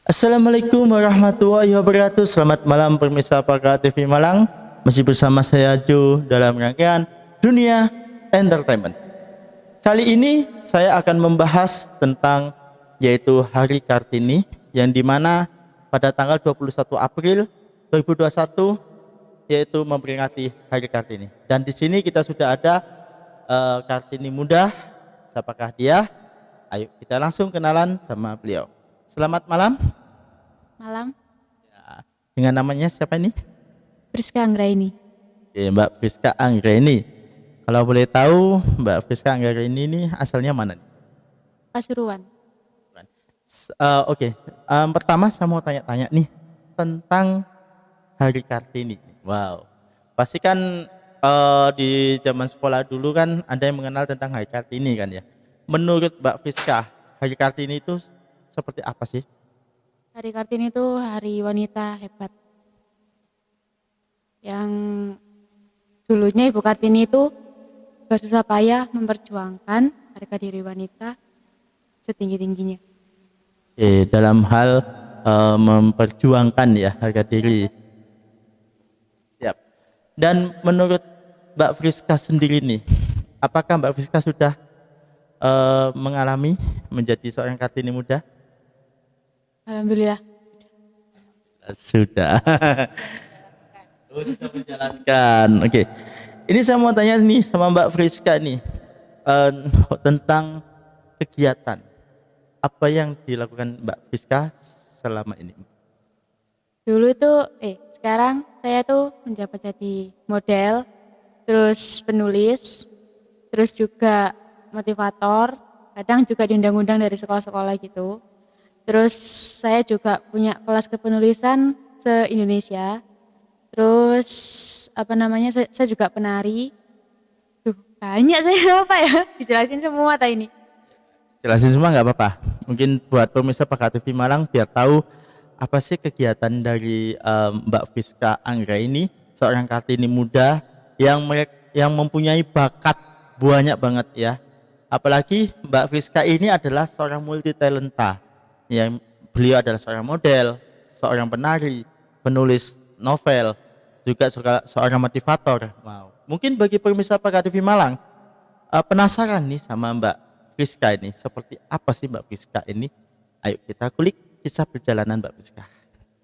Assalamualaikum warahmatullahi wabarakatuh. Selamat malam pemirsa Pakar TV Malang. Masih bersama saya Jo dalam rangkaian Dunia Entertainment. Kali ini saya akan membahas tentang yaitu Hari Kartini, yang dimana pada tanggal 21 April 2021 yaitu memperingati Hari Kartini. Dan di sini kita sudah ada Kartini muda. Siapakah dia? Ayo kita langsung kenalan sama beliau. Selamat malam. Malam, Dengan namanya siapa ini? Priska Anggraini. Oke, Mbak Priska Anggraini. Kalau boleh tahu, Mbak Priska Anggraini ini asalnya mana nih? Pasuruan. Oke. Pertama saya mau tanya-tanya nih tentang Hari Kartini. Wow. Pasti kan di zaman sekolah dulu kan ada yang mengenal tentang Hari Kartini kan ya. Menurut Mbak Priska, Hari Kartini itu seperti apa sih? Hari Kartini itu hari wanita hebat. Yang dulunya Ibu Kartini itu bersusah payah memperjuangkan harga diri wanita setinggi-tingginya. Dalam hal memperjuangkan ya harga diri. Siap. Dan menurut Mbak Priska sendiri nih, apakah Mbak Priska sudah mengalami menjadi seorang Kartini muda? Alhamdulillah. Sudah. Sudah menjalankan. Oke. Ini saya mau tanya nih sama Mbak Priska nih tentang kegiatan. Apa yang dilakukan Mbak Priska selama ini? Dulu itu, sekarang saya tuh menjabat jadi model, terus penulis, terus juga motivator, kadang juga diundang-undang dari sekolah-sekolah gitu. Terus saya juga punya kelas kepenulisan se-Indonesia. Terus saya juga penari. Tuh, banyak saya apa ya? Dijelasin semua tadi ini. Jelasin semua nggak apa-apa. Mungkin buat pemirsa Pakar TV Malang biar tahu apa sih kegiatan dari Mbak Priska Anggraini, seorang Kartini muda yang mempunyai bakat banyak banget ya. Apalagi Mbak Priska ini adalah seorang multi talenta. Yang beliau adalah seorang model, seorang penari, penulis novel, juga seorang motivator. Wow. Mungkin bagi pemirsa Pakar TV Malang penasaran nih sama Mbak Priska ini, seperti apa sih Mbak Priska ini? Ayo kita kulik kisah perjalanan Mbak Priska.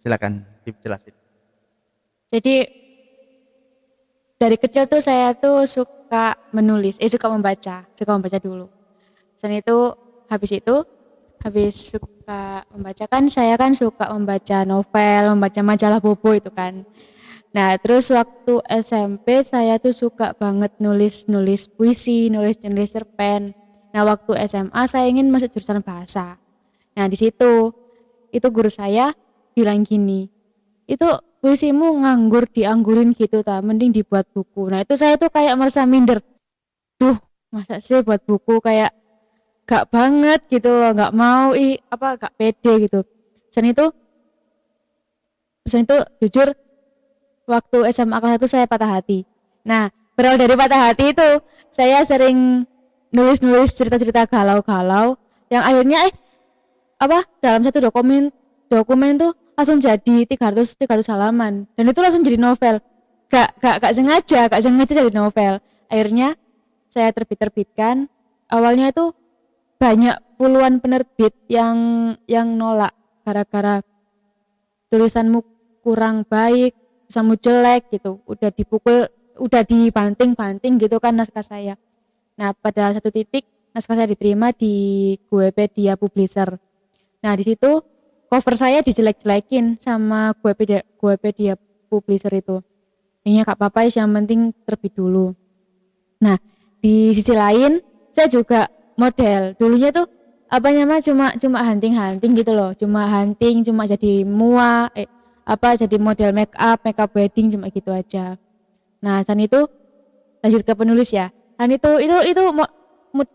Silakan dijelasin. Jadi dari kecil tuh saya tuh suka menulis, suka membaca dulu. Dan itu habis suka membaca kan saya kan suka membaca novel, membaca majalah Bobo itu kan. Nah, terus waktu SMP saya tuh suka banget nulis puisi, nulis cerpen. Nah, waktu SMA saya ingin masuk jurusan bahasa. Nah, di situ itu guru saya bilang gini, itu puisimu nganggur dianggurin gitu ta, mending dibuat buku. Nah, itu saya tuh kayak merasa minder. Duh, masa sih buat buku, kayak gak banget gitu, gak mau gak pede gitu. Pesan itu jujur waktu SMA kelas 1 saya patah hati. Nah, berawal dari patah hati itu saya sering nulis cerita-cerita galau-galau yang akhirnya dalam satu dokumen tuh langsung jadi 300 halaman, dan itu langsung jadi novel. Gak sengaja jadi novel. Akhirnya saya terbitkan. Awalnya itu banyak puluhan penerbit yang nolak gara-gara tulisanmu kurang baik, tulisanmu jelek gitu. Udah dibanting gitu kan naskah saya. Nah, pada satu titik naskah saya diterima di Guepedia Publisher. Nah, di situ cover saya dijelek-jelekin sama Guepedia Publisher itu. Ini gak apa-apa, yang penting terbit dulu. Nah, di sisi lain saya juga model. Dulunya tuh cuma hunting gitu loh. Cuma jadi jadi model make up wedding, cuma gitu aja. Nah, dan itu lanjut ke penulis ya. Dan itu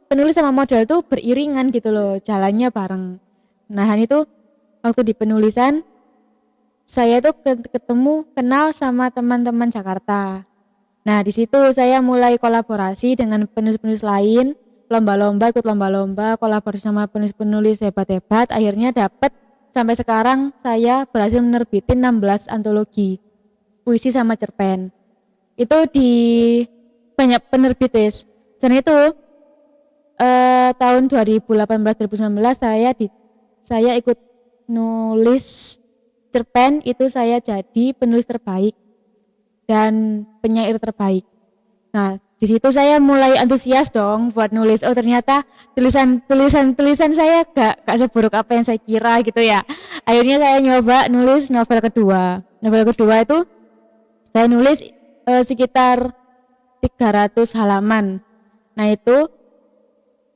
penulis sama model tuh beriringan gitu loh, jalannya bareng. Nah, dan itu waktu di penulisan saya tuh kenal sama teman-teman Jakarta. Nah, di situ saya mulai kolaborasi dengan penulis-penulis lain, ikut lomba-lomba, kolaborasi sama penulis-penulis hebat-hebat, akhirnya dapat sampai sekarang saya berhasil menerbitin 16 antologi puisi sama cerpen. Itu di banyak penerbit wis. Dan itu tahun 2018-2019 saya ikut nulis cerpen, itu saya jadi penulis terbaik dan penyair terbaik. Nah, di situ saya mulai antusias dong buat nulis. Oh, ternyata tulisan saya gak seburuk apa yang saya kira gitu ya. Akhirnya saya nyoba nulis novel kedua. Novel kedua itu saya nulis sekitar 300 halaman. Nah, itu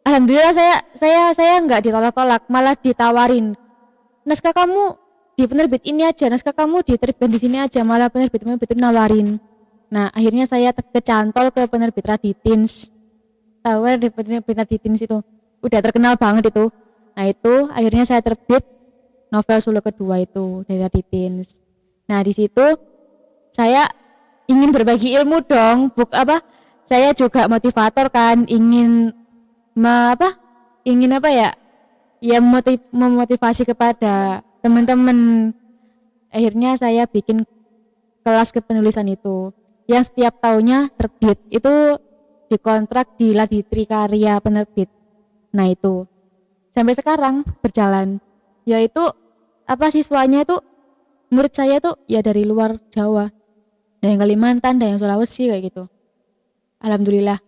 alhamdulillah saya nggak ditolak-tolak, malah ditawarin. Naskah kamu di penerbit ini aja, naskah kamu diterbitkan di sini aja, malah penerbit itu nawarin. Nah, akhirnya saya kecantol ke penerbit Raditins. Tahu kan penerbit Raditins itu udah terkenal banget itu. Nah, itu akhirnya saya terbit novel solo kedua itu dari Raditins. Nah, di situ saya ingin berbagi ilmu dong, saya juga motivator kan, ingin memotivasi kepada teman-teman. Akhirnya saya bikin kelas kepenulisan itu yang setiap tahunnya terbit, itu dikontrak di Laditri Karya Penerbit. Nah, itu sampai sekarang berjalan, yaitu siswanya itu murid saya tuh ya dari luar Jawa, dari Kalimantan, dari Sulawesi kayak gitu. Alhamdulillah.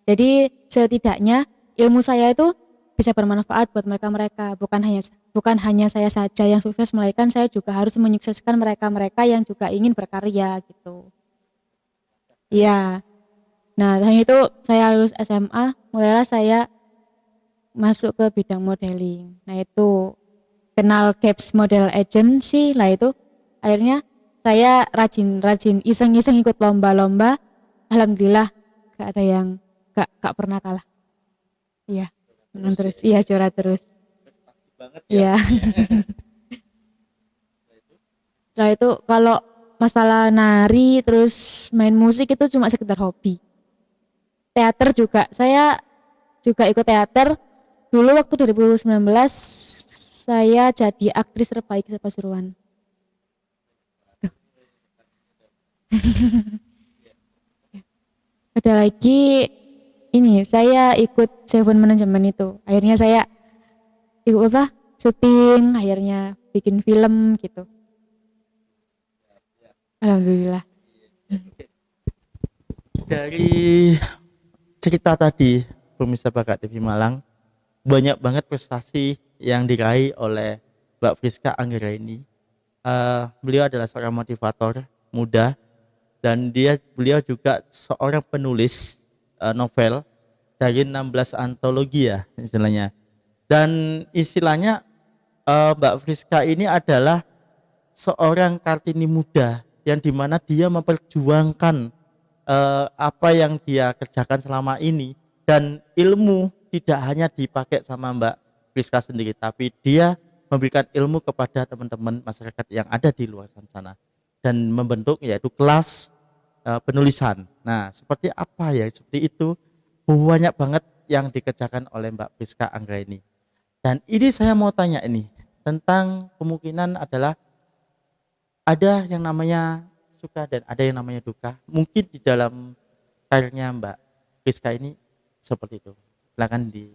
Jadi setidaknya ilmu saya itu bisa bermanfaat buat mereka-mereka, bukan hanya saya saja yang sukses, melainkan saya juga harus menyukseskan mereka-mereka yang juga ingin berkarya gitu. Iya. Nah, dari itu saya lulus SMA, mulailah saya masuk ke bidang modeling. Nah, itu kenal Caps Model Agency lah, itu akhirnya saya rajin iseng-iseng ikut lomba-lomba. Alhamdulillah gak ada yang gak pernah kalah. Iya, menang terus. Iya, juara terus. Banget ya. Iya. Setelah itu kalau masalah nari terus main musik itu cuma sekedar hobi. Teater juga, saya juga ikut teater. Dulu waktu 2019 saya jadi aktris terbaik di Pasuruan. Ada lagi ini, saya ikut Seven Management itu. Akhirnya saya ikut syuting, akhirnya bikin film gitu. Alhamdulillah. Dari cerita tadi pemirsa Bakat TV Malang, banyak banget prestasi yang diraih oleh Mbak Friska Anggraini. Beliau adalah seorang motivator muda, dan beliau juga seorang penulis novel dari 16 antologi ya istilahnya. Dan istilahnya Mbak Friska ini adalah seorang Kartini muda yang dimana dia memperjuangkan apa yang dia kerjakan selama ini, dan ilmu tidak hanya dipakai sama Mbak Friska sendiri, tapi dia memberikan ilmu kepada teman-teman masyarakat yang ada di luar sana dan membentuk yaitu kelas penulisan. Nah, seperti apa ya? Seperti itu banyak banget yang dikerjakan oleh Mbak Friska Anggraini. Dan ini saya mau tanya ini tentang kemungkinan adalah ada yang namanya suka dan ada yang namanya duka. Mungkin di dalam karirnya Mbak Friska ini seperti itu. Silakan di.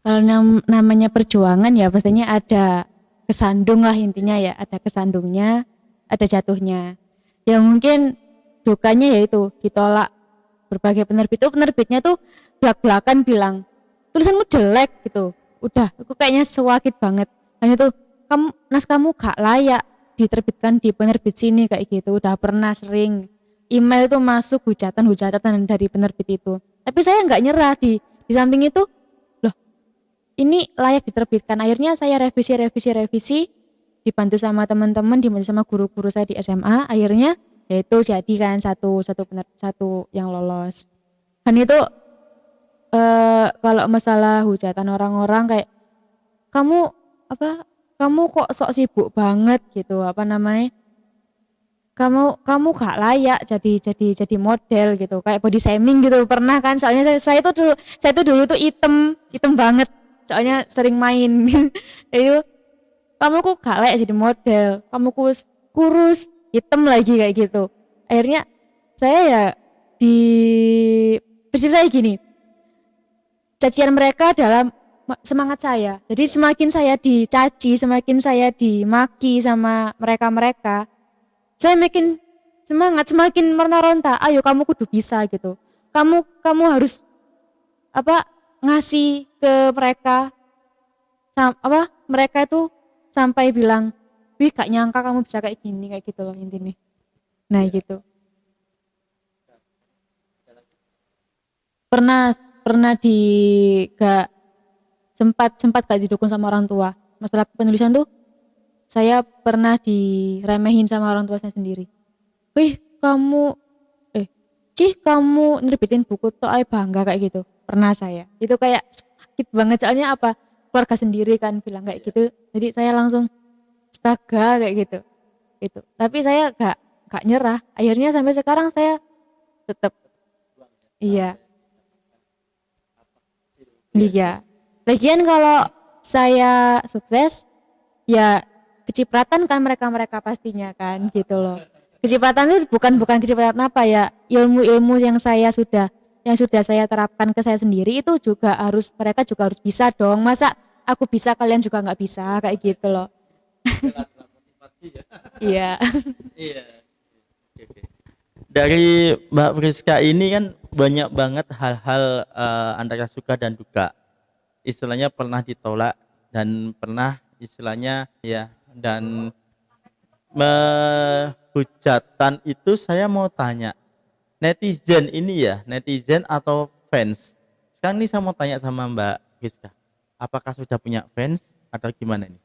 Kalau namanya perjuangan ya pastinya ada kesandung lah, intinya ya ada kesandungnya, ada jatuhnya. Ya mungkin dukanya yaitu ditolak berbagai penerbit. Itu penerbitnya tuh belak-belakan bilang tulisanmu jelek gitu. Udah, aku kayaknya sewakit banget. Dan itu naskahmu gak layak diterbitkan di penerbit sini kayak gitu. Udah pernah sering email itu masuk hujatan dari penerbit itu. Tapi saya nggak nyerah, di samping itu loh ini layak diterbitkan. Akhirnya saya revisi dibantu sama teman-teman, dibantu sama guru-guru saya di SMA. Akhirnya yaitu jadi kan satu yang lolos. Dan itu kalau masalah hujatan orang-orang kayak kamu kok sok sibuk banget gitu, kamu gak layak jadi model gitu, kayak body shaming gitu pernah kan. Soalnya saya itu dulu tuh hitam banget, soalnya sering main. Itu kamu kok gak layak jadi model, kamu kurus, hitam lagi kayak gitu. Akhirnya saya ya di prinsip saya gini, cacian mereka dalam semangat saya. Jadi semakin saya dicaci, semakin saya dimaki sama mereka-mereka, saya makin semangat, semakin meronta-ronta. Ayo kamu kudu bisa gitu. Kamu harus apa ngasih ke mereka mereka itu sampai bilang, "Wih, gak nyangka kamu bisa kayak gini," kayak gitu loh intinya. Nah, gitu. Pernah pernah di gak sempat sempat gak didukung sama orang tua. Masalah penulisan tuh saya pernah diremehin sama orang tua saya sendiri. Wih, kamu kamu nerbitin buku tuh ay bangga kayak gitu. Pernah saya. Itu kayak sakit banget soalnya apa? Keluarga sendiri kan bilang kayak gitu. Jadi saya langsung astaga kayak gitu. Gitu. Tapi saya gak nyerah. Akhirnya sampai sekarang saya tetap iya. Iya. Lagian kalau saya sukses ya kecipratan kan mereka-mereka pastinya kan gitu loh. Kecipratan itu bukan kecipratan apa ya, ilmu-ilmu yang sudah saya terapkan ke saya sendiri itu juga mereka juga harus bisa dong. Masa aku bisa kalian juga nggak bisa kayak gitu loh. Iya. Iya. Oke, oke. Dari Mbak Friska ini kan banyak banget hal-hal antara suka dan duka. Istilahnya pernah ditolak dan pernah istilahnya ya dan hujatan itu saya mau tanya netizen ini ya netizen atau fans. Sekarang ini saya mau tanya sama Mbak Friska, apakah sudah punya fans atau gimana nih?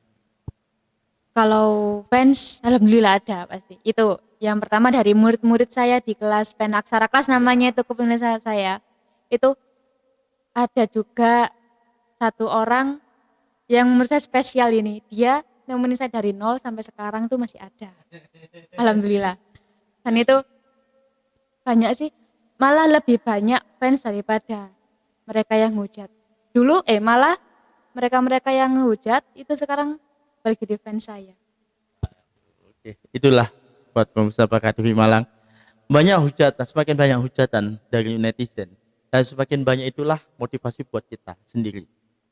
Kalau fans, alhamdulillah ada pasti. Itu yang pertama dari murid-murid saya di kelas pen aksara kelas namanya itu kepenulisan saya. Itu ada juga satu orang yang menurut saya spesial ini. Dia nemenin saya dari nol sampai sekarang tuh masih ada. Alhamdulillah. Dan itu banyak sih, malah lebih banyak fans daripada mereka yang hujat. Dulu malah mereka-mereka yang hujat itu sekarang balik jadi fans saya. Oke, itulah buat pemirsa Pak TV Malang. Banyak hujatan, semakin banyak hujatan dari netizen dan semakin banyak itulah motivasi buat kita sendiri.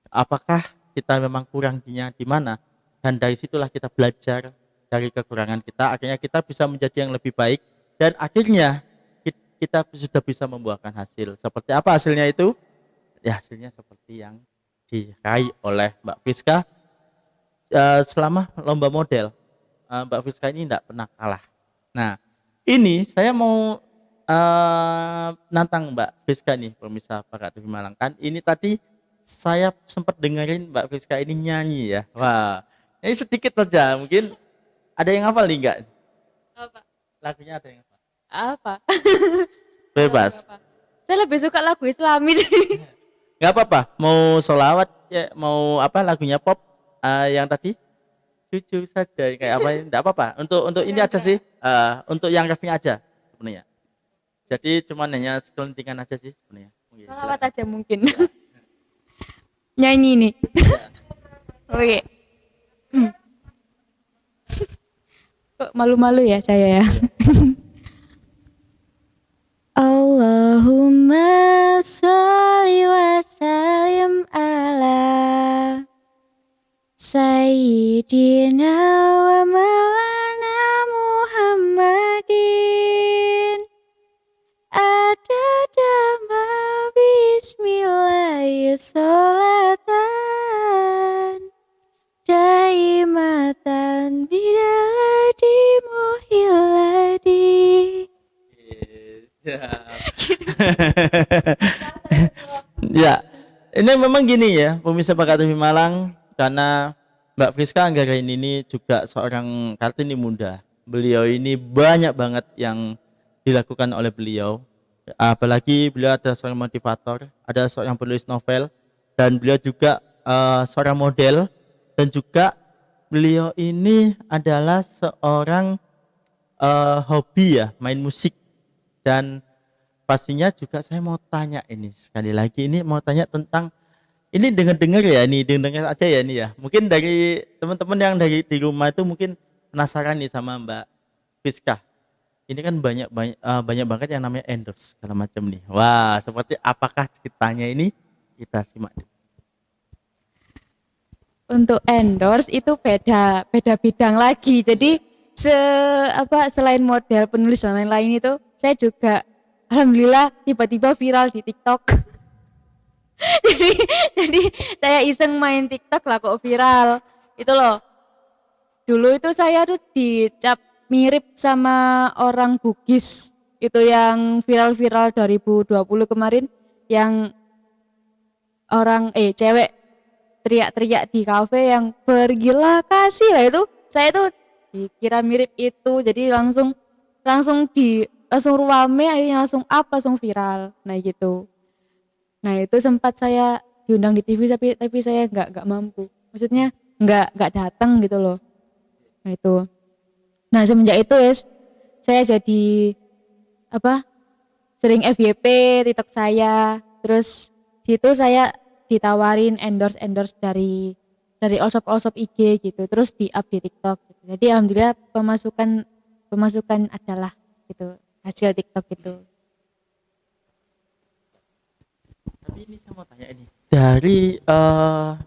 Apakah kita memang kurang di mana? Dan dari situlah kita belajar dari kekurangan kita, akhirnya kita bisa menjadi yang lebih baik dan akhirnya kita sudah bisa membuahkan hasil. Seperti apa hasilnya itu? Ya hasilnya seperti yang diraih oleh Mbak Friska selama lomba model. Mbak Friska ini tidak pernah kalah. Nah, ini saya mau nantang Mbak Friska nih, pemirsa Pak TV Malang kan. Ini tadi saya sempat dengerin Mbak Friska ini nyanyi ya. Wah, ini sedikit saja, mungkin ada yang hafal nih enggak? Apa? Lagunya ada yang hafal? Apa? Bebas. Apa? Saya lebih suka lagu Islami. Nggak apa-apa, mau sholawat ya, mau apa lagunya pop yang tadi jujur saja kayak apa enggak apa-apa. Untuk ini aja sih, untuk yang refnya aja sebenarnya. Jadi cuman hanya sekelintingan aja sih sebenarnya. Oke, Salawat silakan. aja mungkin. Nyanyi nih. Oke. Kok malu-malu ya saya ya. Allahumma sholli wa sallim ala Sayyidina wa maulana Muhammadin adada ma bismillahi sholatan daimatan bidaladi muhilladi. Ya, ini memang gini ya, pemirsa Pak TV Malang, karena Mbak Friska Anggarain ini juga seorang Kartini muda. Beliau ini banyak banget yang dilakukan oleh beliau. Apalagi beliau ada seorang motivator, ada seorang penulis novel, dan beliau juga seorang model, dan juga beliau ini adalah seorang hobi ya, main musik. Dan pastinya juga saya mau tanya ini sekali lagi ini mau tanya tentang Ini dengar-dengar ya nih, dengar aja ya nih ya. Mungkin dari teman-teman yang dari di rumah itu mungkin penasaran nih sama Mbak Fiska. Ini kan banyak banyak banyak banget yang namanya endorse segala macam nih. Wah, seperti apakah ceritanya ini? Kita simak. Untuk endorse itu beda beda bidang lagi. Jadi selain model penulis dan lain-lain itu, saya juga alhamdulillah tiba-tiba viral di TikTok. jadi jadi saya iseng main TikTok lah kok viral. Itu loh. Dulu itu saya tuh dicap mirip sama orang Bugis. Itu yang viral-viral 2020 kemarin, yang cewek teriak-teriak di kafe yang pergilah kasih lah, itu saya tuh dikira mirip itu, jadi langsung langsung rame, akhirnya langsung viral, nah gitu. Nah itu sempat saya diundang di TV, tapi saya nggak mampu, maksudnya nggak datang gitu loh. Nah itu, nah semenjak itu saya jadi apa, sering FYP TikTok saya, terus situ saya ditawarin endorse dari all shop IG gitu, terus di up di TikTok gitu. Jadi alhamdulillah pemasukan adalah gitu, hasil TikTok itu. Tapi ini saya mau tanya ini. Dari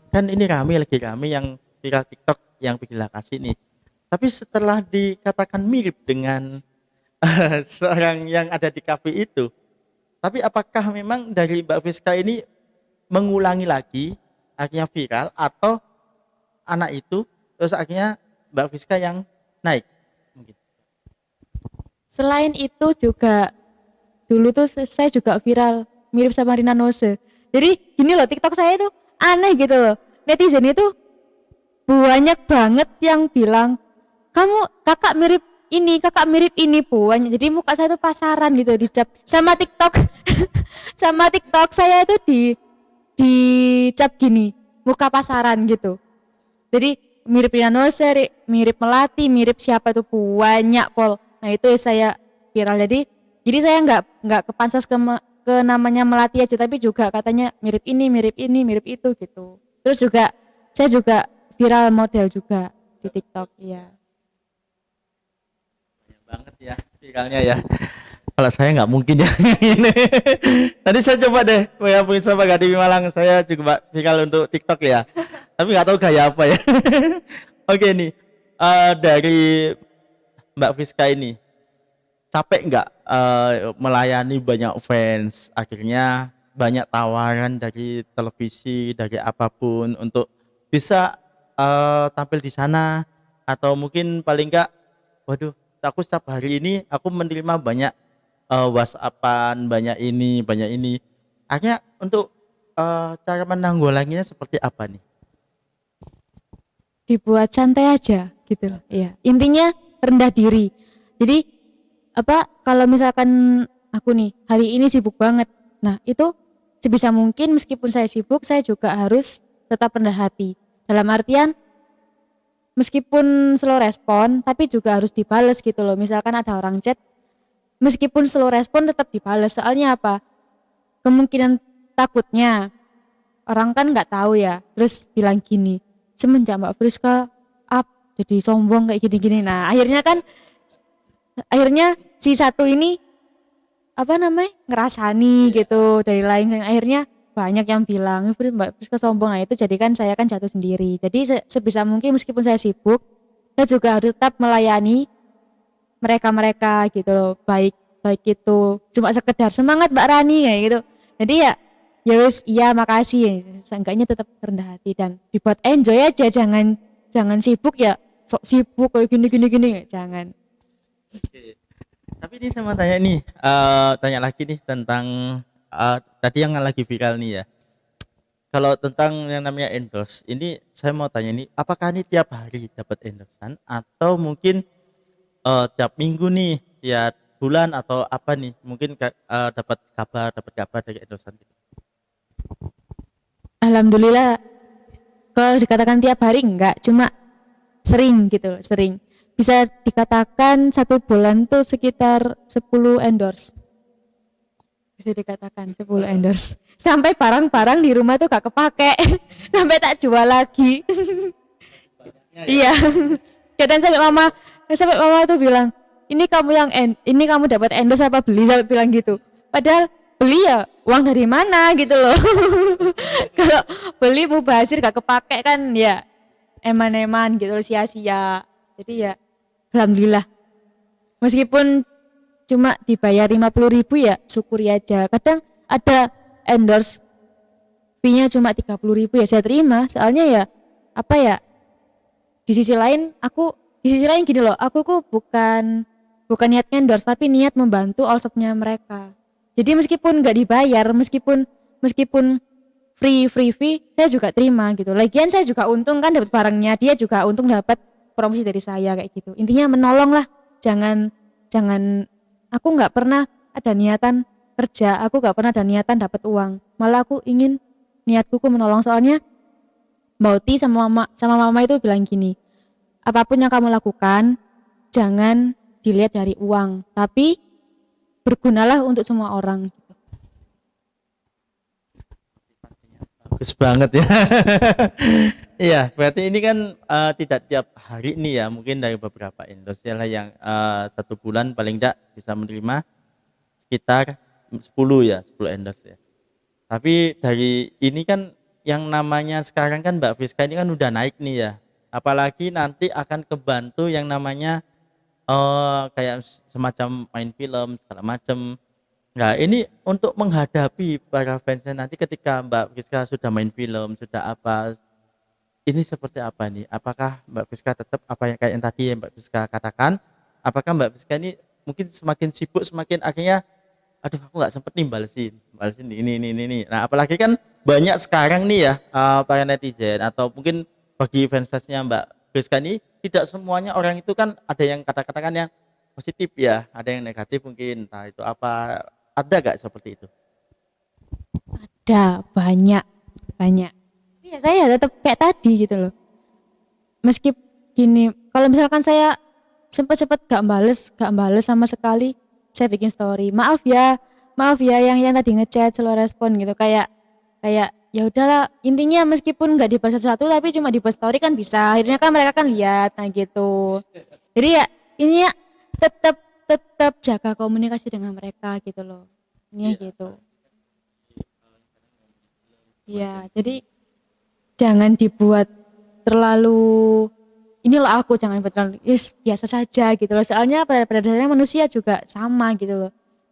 kan ini lagi rame yang viral TikTok yang bikin kasih nih. Tapi setelah dikatakan mirip dengan seorang yang ada di kafe itu, tapi apakah memang dari Mbak Fiska ini mengulangi lagi akhirnya viral, atau anak itu terus akhirnya Mbak Fiska yang naik mungkin? Selain itu juga dulu tuh saya juga viral mirip sama Rina Nose. Jadi gini loh, TikTok saya tuh aneh gitu loh. Netizen itu banyak banget yang bilang, kakak mirip ini banyak. Jadi muka saya tuh pasaran gitu dicap sama TikTok. Sama TikTok saya itu dicap gini, muka pasaran gitu. Jadi mirip Rina Nose, mirip Melati, mirip siapa tuh banyak pol. Nah itu saya viral. Jadi saya nggak kepansos ke namanya Melati aja, tapi juga katanya mirip ini, mirip itu gitu. Terus juga saya juga viral model juga di TikTok, iya. Banyak banget ya viralnya ya. Kalau saya nggak mungkin ya ini. Tadi saya coba deh, ya sama Gak di Malang, saya juga viral untuk TikTok ya. Tapi nggak tahu gaya apa ya. Oke nih, dari Mbak Fiska ini, capek nggak melayani banyak fans? Akhirnya banyak tawaran dari televisi, dari apapun untuk bisa tampil di sana, atau mungkin paling nggak, waduh, aku setiap hari ini aku menerima banyak WhatsAppan, banyak ini. Akhirnya untuk cara menanggulanginya seperti apa nih? Dibuat santai aja gitu loh. Iya. Intinya rendah diri. Jadi kalau misalkan aku nih hari ini sibuk banget. Nah, itu sebisa mungkin meskipun saya sibuk, saya juga harus tetap rendah hati. Dalam artian meskipun slow respon tapi juga harus dibales gitu loh. Misalkan ada orang chat, meskipun slow respon tetap dibales. Soalnya apa? Kemungkinan takutnya orang kan nggak tahu ya, terus bilang gini, semenjak Mbak Friska up jadi sombong kayak gini-gini. Nah akhirnya si satu ini ngerasani gitu dari lain, dan akhirnya banyak yang bilang Mbak Friska sombong. Nah itu jadikan saya kan jatuh sendiri. Jadi sebisa mungkin meskipun saya sibuk, saya juga harus tetap melayani mereka gitu loh, baik itu cuma sekedar semangat Mbak Rani kayak gitu. Jadi ya wis, iya makasih, seenggaknya tetap rendah hati dan dibuat enjoy aja, jangan sibuk ya, sok sibuk kayak gini jangan. Oke. Tapi ini saya mau tanya nih, tanya lagi nih tentang tadi yang lagi viral nih ya. Kalau tentang yang namanya endorse, ini saya mau tanya nih, apakah ini tiap hari dapat endorsean, atau mungkin tiap minggu nih, tiap bulan, atau apa nih? Mungkin dapat kabar dari endorsean gitu. Alhamdulillah kalau dikatakan tiap hari enggak, cuma sering gitu, sering. Bisa dikatakan satu bulan tuh sekitar 10 endorse. bisa dikatakan 10 endorse. Sampai barang-barang di rumah tuh gak kepake. Sampai tak jual lagi. Iya. Kadang sampai mama tuh bilang, ini kamu dapat endorse apa beli, sampai bilang gitu. Padahal beli ya uang dari mana gitu loh. Kalau beli mubazir gak kepake kan ya eman-eman gitu loh, sia-sia. Jadi ya alhamdulillah. Meskipun cuma dibayar 50.000 ya syukuri aja. Kadang ada endorse fee-nya cuma 30.000 ya saya terima. Soalnya ya apa ya, di sisi lain gini loh, aku kok bukan niat endorse tapi niat membantu all shop-nya mereka. Jadi meskipun nggak dibayar, meskipun free fee, saya juga terima gitu. Lagian saya juga untung kan dapat barangnya, dia juga untung dapat promosi dari saya kayak gitu. Intinya menolong lah, jangan jangan aku nggak pernah ada niatan kerja, aku nggak pernah ada niatan dapat uang. Malah aku ingin niatku menolong. Soalnya Mbak Uti sama mama itu bilang gini, apapun yang kamu lakukan jangan dilihat dari uang, tapi bergunalah untuk semua orang. Bagus banget ya. Iya, berarti ini kan tidak tiap hari nih ya, mungkin dari beberapa industri lah yang 1 bulan paling tidak bisa menerima sekitar 10 ya, 10 endorse ya. Tapi dari ini kan yang namanya sekarang kan Mbak Friska ini kan udah naik nih ya. Apalagi nanti akan kebantu yang namanya kayak semacam main film segala macam. Nah, ini untuk menghadapi para fansnya nanti ketika Mbak Friska sudah main film, sudah apa, ini seperti apa nih? Apakah Mbak Friska tetap apa yang kayak yang tadi yang Mbak Friska katakan? Apakah Mbak Friska ini mungkin semakin sibuk, semakin akhirnya, aduh aku nggak sempet nih balesin ini. Nah, apalagi kan banyak sekarang nih ya para netizen atau mungkin bagi fans-fansnya Mbak Friska ini tidak semuanya orang itu kan ada yang kata-katakan yang positif ya, ada yang negatif mungkin. Entah itu apa, ada gak seperti itu? Ada banyak. Iya saya tetap kayak tadi gitu loh. Meski gini, kalau misalkan saya sempat gak bales sama sekali, saya bikin story. Maaf ya yang tadi ngechat slow respon gitu, kayak ya udahlah, intinya meskipun nggak dibalas satu tapi cuma di story kan bisa. Akhirnya kan mereka kan lihat, nah gitu. Jadi ya ini ya tetap tetap jaga komunikasi dengan mereka gitu loh. Ini gitu. Ya, jadi jangan dibuat terlalu inilah aku, jangan buat terlalu biasa saja gitu loh. Soalnya pada dasarnya manusia juga sama gitu loh.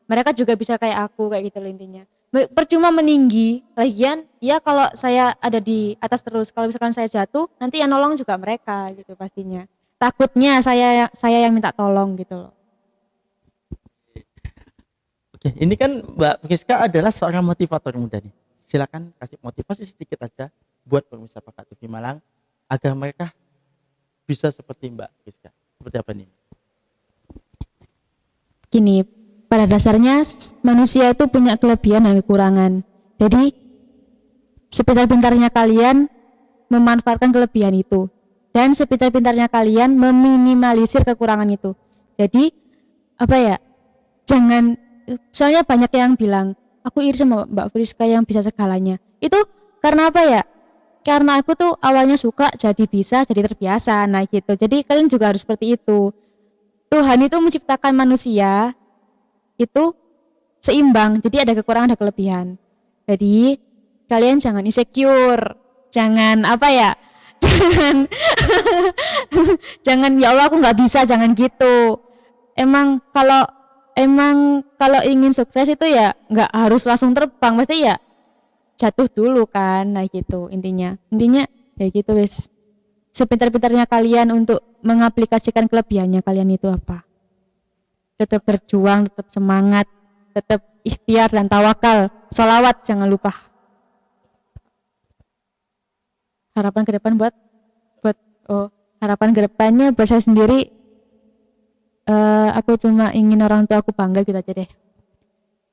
Mereka juga bisa kayak aku kayak gitu loh intinya. Percuma meninggi, lagian ya kalau saya ada di atas terus, kalau misalkan saya jatuh nanti yang nolong juga mereka gitu pastinya. Takutnya saya yang minta tolong gitu loh. Oke, ini kan Mbak Friska adalah seorang motivator muda nih. Silakan kasih motivasi sedikit aja buat pemirsa Pakat TV Malang agar mereka bisa seperti Mbak Friska. Seperti apa nih? Gini, pada dasarnya manusia itu punya kelebihan dan kekurangan. Jadi sepintar-pintarnya kalian memanfaatkan kelebihan itu dan sepintar-pintarnya kalian meminimalisir kekurangan itu. Jadi apa ya? Jangan, soalnya banyak yang bilang aku iri sama Mbak Friska yang bisa segalanya. Itu karena apa ya? Karena aku tuh awalnya suka jadi bisa jadi terbiasa, nah gitu. Jadi kalian juga harus seperti itu. Tuhan itu menciptakan manusia itu seimbang, jadi ada kekurangan ada kelebihan. Jadi kalian jangan insecure, jangan apa ya, jangan jangan ya Allah aku nggak bisa, jangan gitu. Emang kalau ingin sukses itu ya nggak harus langsung terbang, pasti ya jatuh dulu kan, nah gitu intinya ya gitu wes. Sepintar-pintarnya kalian untuk mengaplikasikan kelebihannya kalian itu apa, tetap berjuang, tetap semangat, tetap ikhtiar dan tawakal, sholawat jangan lupa. Harapan ke depan buat harapan ke depannya buat saya sendiri, aku cuma ingin orang tua aku bangga gitu aja deh,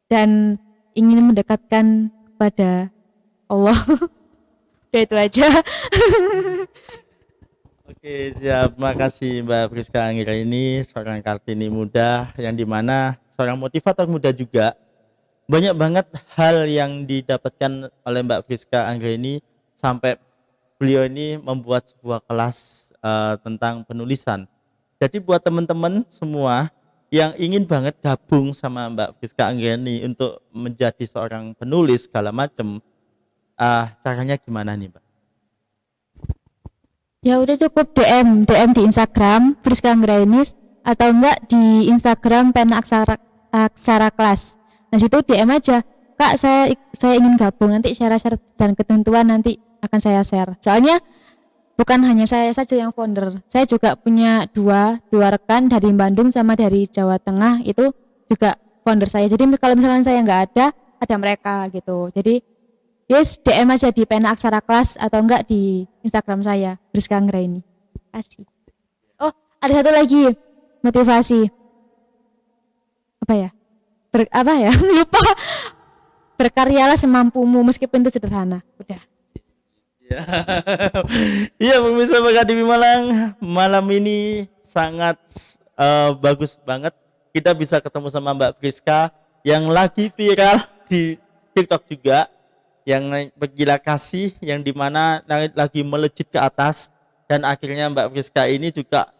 dan ingin mendekatkan kepada Allah. Udah itu aja. Oke, siap. Makasih Mbak Friska Angira ini seorang Kartini muda yang dimana seorang motivator muda juga banyak banget hal yang didapatkan oleh Mbak Friska Anggraini sampai beliau ini membuat sebuah kelas tentang penulisan. Jadi buat teman-teman semua yang ingin banget gabung sama Mbak Friska Anggraini untuk menjadi seorang penulis segala macam, caranya gimana nih, Mbak? Ya udah cukup DM di Instagram Friska Anggrainis atau enggak di Instagram Pena Aksara Kelas. Nah situ DM aja, Kak saya ingin gabung, nanti syarat-syarat dan ketentuan nanti akan saya share. Soalnya bukan hanya saya saja yang founder, saya juga punya dua rekan dari Bandung sama dari Jawa Tengah, itu juga founder saya. Jadi kalau misalnya saya nggak ada mereka gitu. Jadi yes, DM aja di Pena Aksara Kelas atau enggak di Instagram saya, Friska Anggraini. Kasih. Oh, ada satu lagi motivasi. Apa ya? Lupa. Berkaryalah semampumu meskipun itu sederhana. Udah. Ya. Iya, pemirsa Bakat TV Malang, malam ini sangat bagus banget kita bisa ketemu sama Mbak Friska yang lagi viral di TikTok juga, yang bergila kasih, yang dimana lagi melejit ke atas, dan akhirnya Mbak Friska ini juga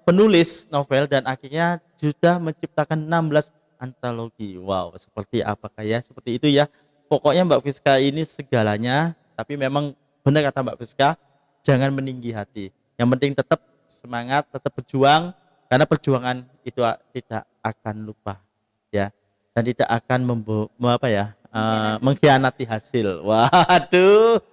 penulis novel dan akhirnya sudah menciptakan 16 antologi. Wow, seperti apakah ya? Seperti itu ya. Pokoknya Mbak Friska ini segalanya, tapi memang benar kata Mbak Friska, jangan meninggi hati. Yang penting tetap semangat, tetap berjuang, karena perjuangan itu tidak akan lupa, ya, dan tidak akan mengkhianati hasil. Waduh,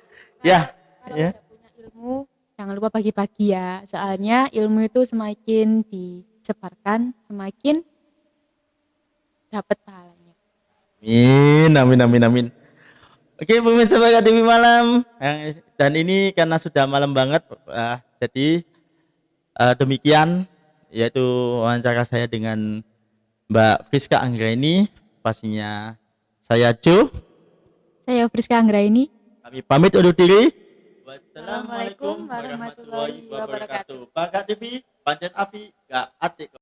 ya, Kalau ya. udah punya ilmu, jangan lupa bagi-bagi ya. Soalnya ilmu itu semakin disebarkan, semakin dapat pahalanya. Amin, amin, amin, amin. Oke, pemirsa Bakat TV Malam, dan ini karena sudah malam banget, jadi demikian yaitu wawancara saya dengan Mbak Friska Anggraini. Pastinya saya Jo. Saya Friska Anggraini. Kami pamit undur diri. Wassalamualaikum warahmatullahi wabarakatuh. Bakat TV, pancen api, gak atik.